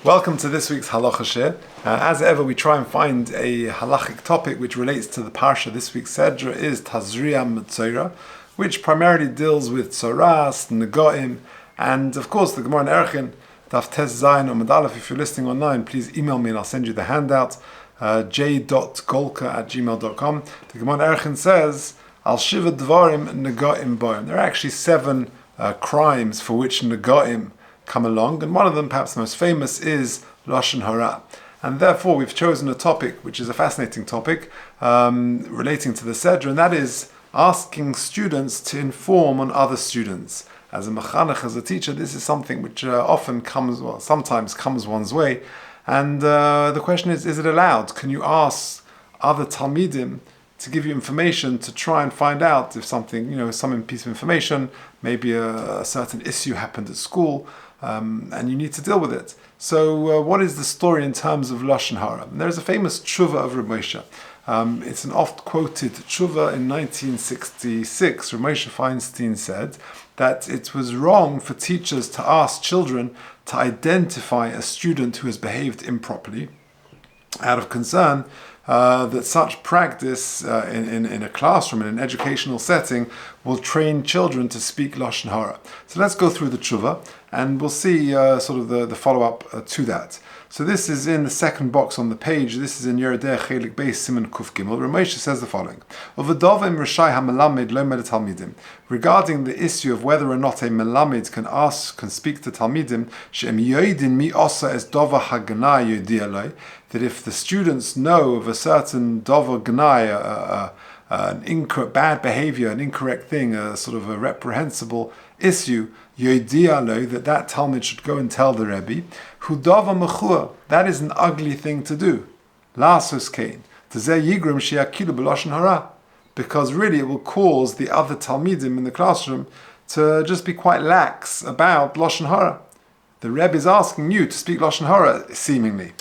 Welcome to this week's Halacha Shir. As ever, we try and find a halachic topic which relates to the parsha. This week's Sedra is Tazriya Mitzora, which primarily deals with Tzoras, Negoim, and of course the Gemara in Erchin, Daf Tes Zayin or Medalef. If you're listening online, please email me and I'll send you the handout, j.golker@gmail.com. The Gemara in Erchin says, Al Shiva Dvarim Negoim Boim. There are actually 7 crimes for which Negoim come along, and one of them, perhaps the most famous, is Lashon Hara. And therefore we've chosen a topic which is a fascinating topic relating to the Sedra, and that is asking students to inform on other students. As a mechanech, as a teacher, this is something which sometimes comes one's way, and the question is it allowed? Can you ask other Talmidim to give you information to try and find out if something, some piece of information, maybe a certain issue happened at school, and you need to deal with it. So what is the story in terms of Lashon Hara? There's a famous tshuva of Rabbi Moshe. It's an oft-quoted tshuva in 1966. Rabbi Moshe Feinstein said that it was wrong for teachers to ask children to identify a student who has behaved improperly out of concern that such practice in a classroom, in an educational setting, will train children to speak Lashon Hara. So let's go through the tshuva, and we'll see sort of the follow-up to that. So this is in the second box on the page. This is in Yerideh Chelik Beis Siman Kuf Gimel. Ramesha says the following: regarding the issue of whether or not a melamed can speak to talmidim, that if the students know of a certain dover gnai, an bad behavior, an incorrect thing, a sort of a reprehensible issue, that Talmud should go and tell the Rabbi, Hudava mechua, that is an ugly thing to do. Lasus kain, because really it will cause the other Talmidim in the classroom to just be quite lax about Lashon Hara. The Rebbe is asking you to speak Lashon Hara, seemingly.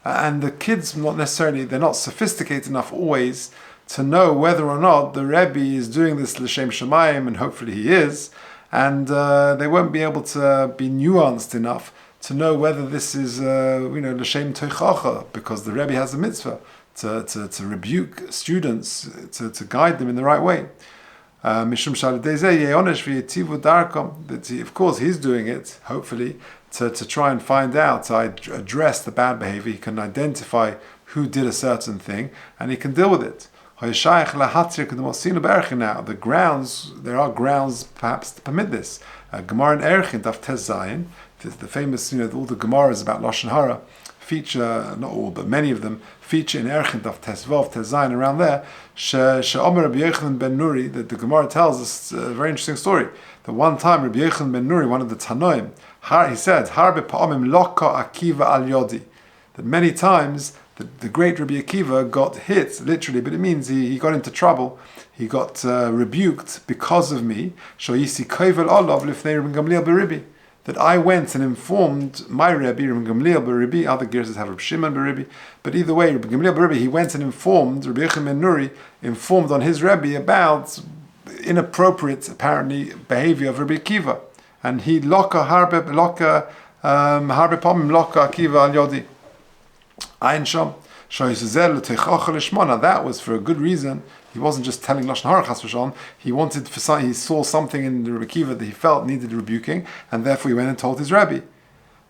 And the kids, they're not sophisticated enough always to know whether or not the Rebbe is doing this l'shem shamayim, and hopefully he is, and they won't be able to be nuanced enough to know whether this is l'shem teichacha, because the Rebbe has a mitzvah to rebuke students, to guide them in the right way. Mishum that of course he's doing it, hopefully, to try and find out, to address the bad behavior. He can identify who did a certain thing, and he can deal with it. Now, there are grounds perhaps to permit this. Gemara in Erchin, Daf Tes Zayin, the famous, all the Gemaras about Lashon Hara feature, not all, but many of them feature in Erchin, Daf Tes Vav, Tes Zayin, around there. She'omer Rabbi Yochanan ben Nuri, that the Gemara tells us a very interesting story. That one time Rabbi Yochanan ben Nuri, one of the Tanoim, he said, Harbe pa'amim loka akiva al yodi, that many times the great Rabbi Akiva got hit, literally, but it means he got into trouble, he got rebuked because of me, shoyisi kovel olav lifnei Rabbi Gamliel b'Ribbi, that I went and informed my Rabbi, Rabbi Gamliel b'Ribbi. Other gears have Rabbi Shimon b'Ribbi, but either way, Rabbi Gamliel b'Ribbi, he went and informed, Rabbi Yochanan ben Nuri informed on his Rabbi about inappropriate, apparently, behavior of Rabbi Akiva. And he harbe pomim loka akiva al yodi. Ayin sham. Now that was for a good reason. He wasn't just telling Lashon Hara chas v'shalom. He saw something in Rabbi Akiva that he felt needed rebuking, and therefore he went and told his Rabbi.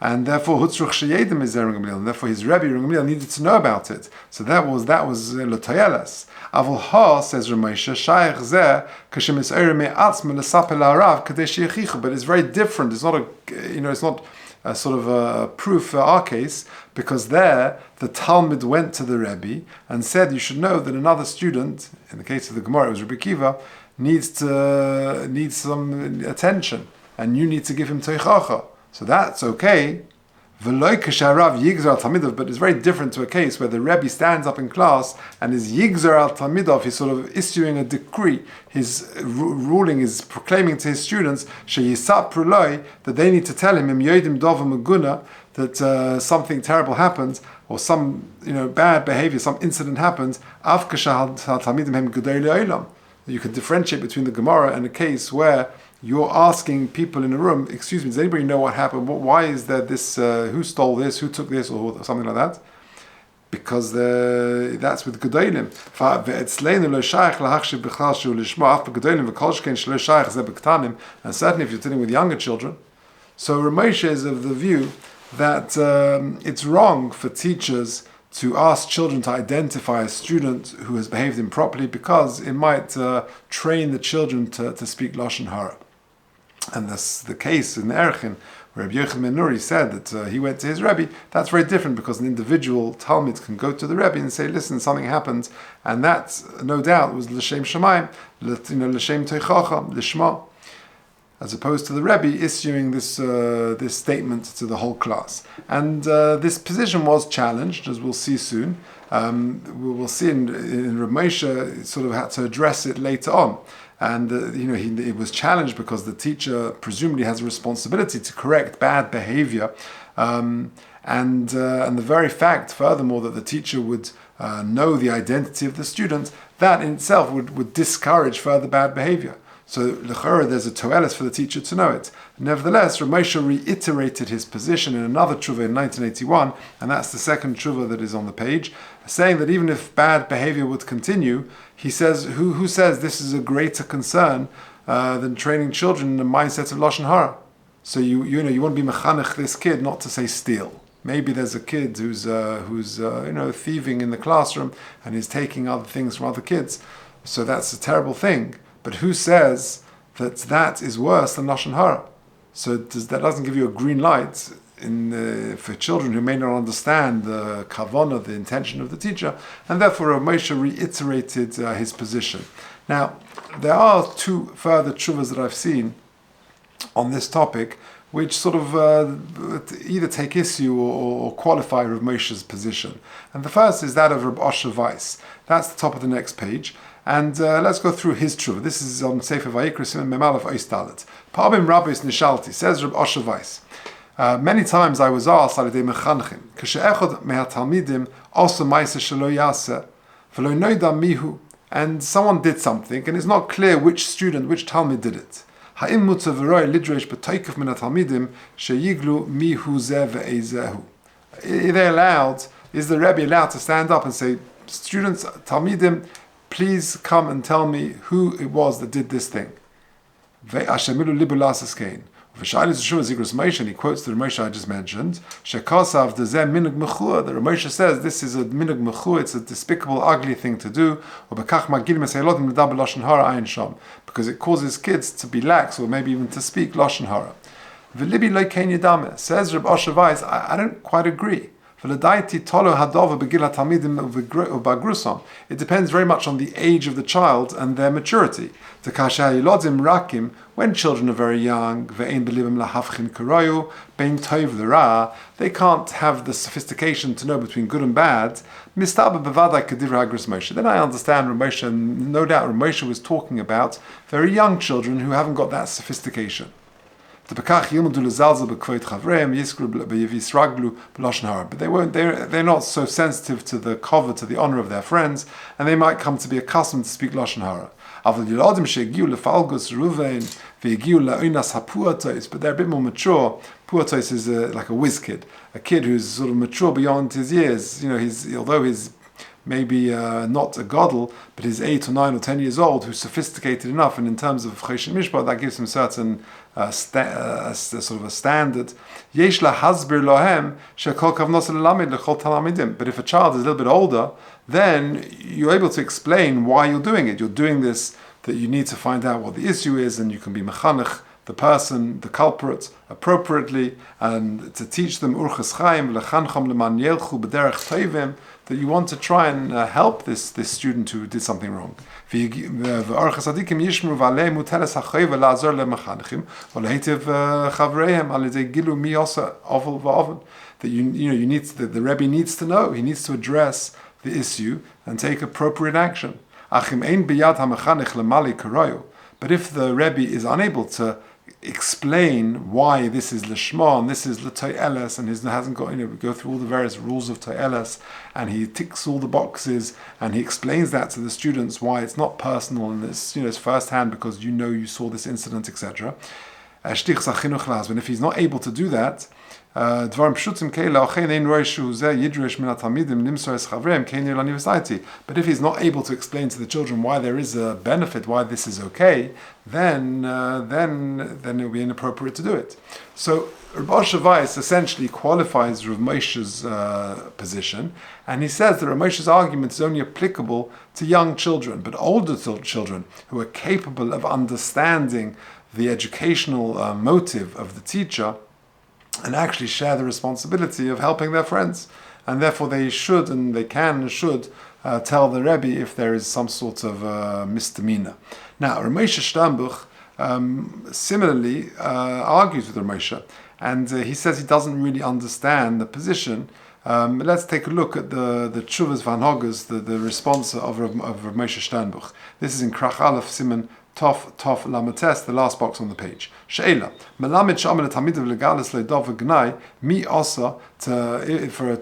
And therefore hutzruch sheyedim is Rabbi Gamliel. And therefore his Rabbi Gamliel needed to know about it. So that was l'toyeles. Avol ha, says Ramesha, shayach zeh kashem is'orim me'atzma l'sapel ha'arav kadei sheyechichu. But it's very different. It's not it's not a sort of a proof for our case, because there the Talmud went to the Rebbe and said, you should know that another student, in the case of the Gemara it was Rabbi Akiva, needs some attention, and you need to give him teichacha. So that's okay. But it's very different to a case where the Rebbe stands up in class and is yigzar al talmidov, he's sort of issuing a decree, his ruling is proclaiming to his students that they need to tell him that something terrible happens, or some bad behavior, some incident happens. that you could differentiate between the Gemara and a case where you're asking people in a room, excuse me, does anybody know what happened? Why is there this, who stole this, who took this, or something like that? Because that's with Gedolim. And certainly if you're dealing with younger children. So Ramosha is of the view that it's wrong for teachers to ask children to identify a student who has behaved improperly because it might train the children to speak Lashon Hara. And that's the case in Erchin, where Rabbi Yochanan ben Nuri said that he went to his Rabbi. That's very different because an individual Talmid can go to the Rabbi and say, listen, something happened, and that, no doubt, was L'Shem Shamayim, L'Shem Teichacha, L'Shma, as opposed to the Rabbi issuing this statement to the whole class. And this position was challenged, as we'll see soon. We'll see in Rav Moshe sort of had to address it later on. And it was challenged because the teacher presumably has a responsibility to correct bad behavior, and the very fact, furthermore, that the teacher would know the identity of the student, that in itself would discourage further bad behavior. So l'chora, there's a toelis for the teacher to know it. Nevertheless, Rav Moshe reiterated his position in another tshuva in 1981, and that's the second tshuva that is on the page, saying that even if bad behavior would continue, he says, who says this is a greater concern than training children in the mindset of Lashon Hara? So you want to be mechanech this kid not to say steal. Maybe there's a kid who's thieving in the classroom and is taking other things from other kids. So that's a terrible thing. But who says that is worse than Lashon Hara? So that doesn't give you a green light for children who may not understand the kavanah, the intention of the teacher, and therefore Rav Moshe reiterated his position. Now, there are two further tshuvas that I've seen on this topic, which sort of either take issue or qualify Rav Moshe's position. And the first is that of Reb Osher Weiss. That's the top of the next page. And let's go through his tshuva. This is on Sefer Vayikra Siman Memalef Ois Dalet. Pa'abim Rabbis Nishalti, says Reb Osher Weiss. Many times I was asked al yedei mechanchim, k'she'echad mehatalmidim also ma'aseh shelo yaseh, v'lo noida mihu, and someone did something, and it's not clear which student, which talmid did it. Ha'im mutzav v'roi lidresh b'toikef min hatalmidim sheyiglu mihu zeh ve'ezehu. Is the Rebbe allowed to stand up and say, students, talmidim, please come and tell me who it was that did this thing? Ve'ashemilu libu laseskein. He quotes the Ramosha I just mentioned. Shekasav the zeh minug mechua. The Ramosha says this is a minug mechua. It's a despicable, ugly thing to do. Because it causes kids to be lax or maybe even to speak lashon hara. V'libi lo kein yedame. Says Reb Osher Weiss, I don't quite agree. It depends very much on the age of the child and their maturity. When children are very young, they can't have the sophistication to know between good and bad. Then I understand Rav Moshe, and no doubt Rav Moshe was talking about very young children who haven't got that sophistication. But they're not so sensitive to the cover, to the honor of their friends, and they might come to be accustomed to speak Lashon Hara. But they're a bit more mature. Puatos is like a whiz kid, a kid who's sort of mature beyond his years. Although he's maybe not a gadol, but he's 8 or 9 or 10 years old, who's sophisticated enough, and in terms of choshen mishpat, that gives him certain sort of a standard. But if a child is a little bit older, then you're able to explain why you're doing it. You're doing this, that you need to find out what the issue is, and you can be mechanech, the person, the culprit, appropriately, and to teach them urches chaim, lechancham leman yelchu b'derech tovim, that you want to try and help this student who did something wrong. That you need the Rebbe needs to know, he needs to address the issue and take appropriate action. But if the Rebbe is unable to explain why this is lishma and this is l'toyeles, and he hasn't got, go through all the various rules of toyeles, and he ticks all the boxes, and he explains that to the students why it's not personal and it's first hand because you saw this incident, etc. But if he's not able to do that, but if he's not able to explain to the children why there is a benefit, why this is okay, then it will be inappropriate to do it. So Rabbi Weiss essentially qualifies Rav Moshe's position, and he says that Rav Moshe's argument is only applicable to young children, but older children who are capable of understanding the educational motive of the teacher and actually share the responsibility of helping their friends. And therefore they should tell the Rabbi if there is some sort of misdemeanor. Now, Rav Moshe Sternbuch similarly argues with Rav Moshe, and he says he doesn't really understand the position. Let's take a look at the Tshuvas Vanhogas, the response of Rav Moshe Sternbuch. This is in Krach Aleph Siman Tov Lamates, the last box on the page. She'ela, Melamed Shamel Tamidav Legalis Leidov Gnai, Mi Osa, for a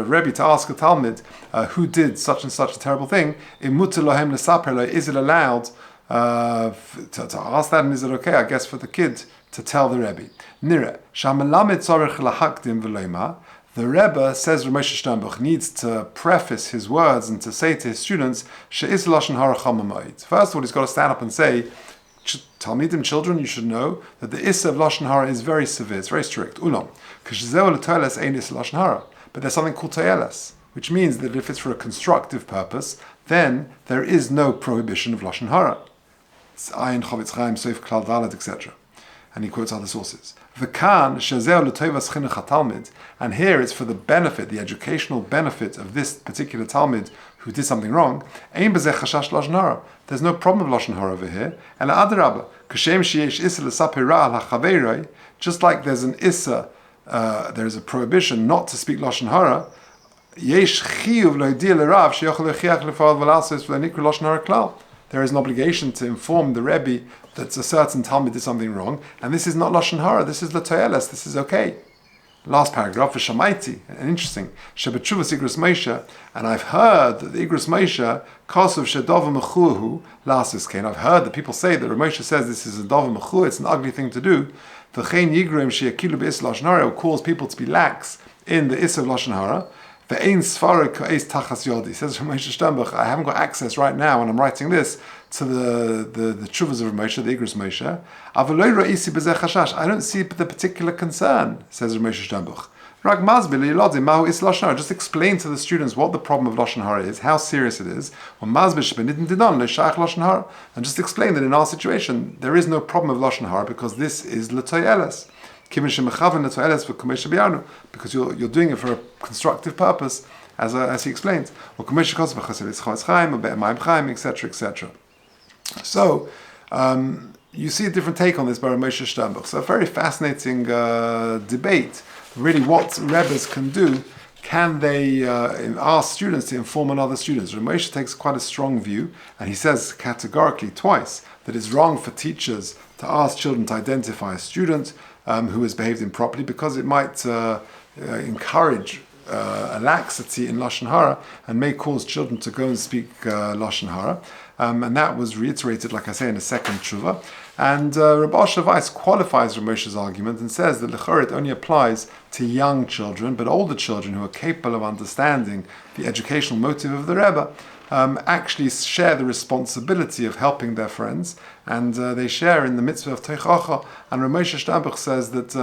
Rebbe to ask a Talmud who did such and such a terrible thing, Imutu Lohem Lesaper, is it allowed to ask that, and is it okay, I guess, for the kid to tell the Rebbe? Nire, Shamelamed Tzorech Lahakdim V'Leima, the Rebbe, says Rav Moshe Sternbuch, needs to preface his words and to say to his students, She'is lashon hara chama ma'id. First of all, he's got to stand up and say, Talmidim, children, you should know that the issa of lashon hara is very severe, it's very strict. Ulam, k'shezeu l'toyeles ein issa lashon hara. But there's something called toyeles, which means that if it's for a constructive purpose, then there is no prohibition of lashon hara. It's Ayin Chavetz Chaim, Seif Klal Dalet, etc. And he quotes other sources. And here it's for the benefit, the educational benefit of this particular Talmud who did something wrong. There's no problem of Lashon Hara over here. And just like there's an Issa, there is a prohibition not to speak Lashon Hara, there is an obligation to inform the Rebbe that a certain Talmud did something wrong, and this is not Lashon Hara, this is L'Toyeles, this is okay. Last paragraph, V'Shamaiti, and interesting, Shebetshuvas Igros Moshe, and I've heard that the Igros Moshe, Kasuv Shedova Mechuhu, Lasiskein, I've heard that people say that Rav Moshe says this is a Dova Mechu, it's an ugly thing to do, V'chein Yigrim Sheyakilu B'Is Lashon Hara, will cause people to be lax in the Issa of Lashon Hara. Says Rav Moshe Sternbuch, I haven't got access right now when I'm writing this to the Tshuvas of Rav Moshe, the Igros Moshe. I don't see the particular concern, says Rav Moshe Sternbuch. Just explain to the students what the problem of Lashon Hara is, how serious it is, and just explain that in our situation there is no problem of Lashon Hara because this is L'Toyeles. Because you're doing it for a constructive purpose, as he explains. Etc., etc. So, you see a different take on this by Rav Moshe Sternbuch. So a very fascinating debate. Really, what Rebbes can do. Can they ask students to inform on other students? Rav Moshe takes quite a strong view, and he says categorically twice that it's wrong for teachers to ask children to identify a student who has behaved improperly, because it might encourage a laxity in Lashon Hara and may cause children to go and speak Lashon Hara. And that was reiterated, like I say, in a second tshuva. And Rabbi Weiss qualifies Rav Moshe's argument and says that l'chorah it only applies to young children, but older children who are capable of understanding the educational motive of the Rebbe actually share the responsibility of helping their friends, and they share in the mitzvah of teichacha. And Rav Moshe Sternbuch says that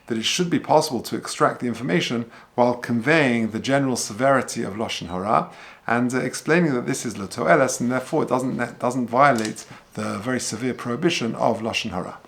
it should be possible to extract the information while conveying the general severity of Lashon Hara, and explaining that this is L'Toyeles, and therefore it doesn't violate the very severe prohibition of Lashon Hara.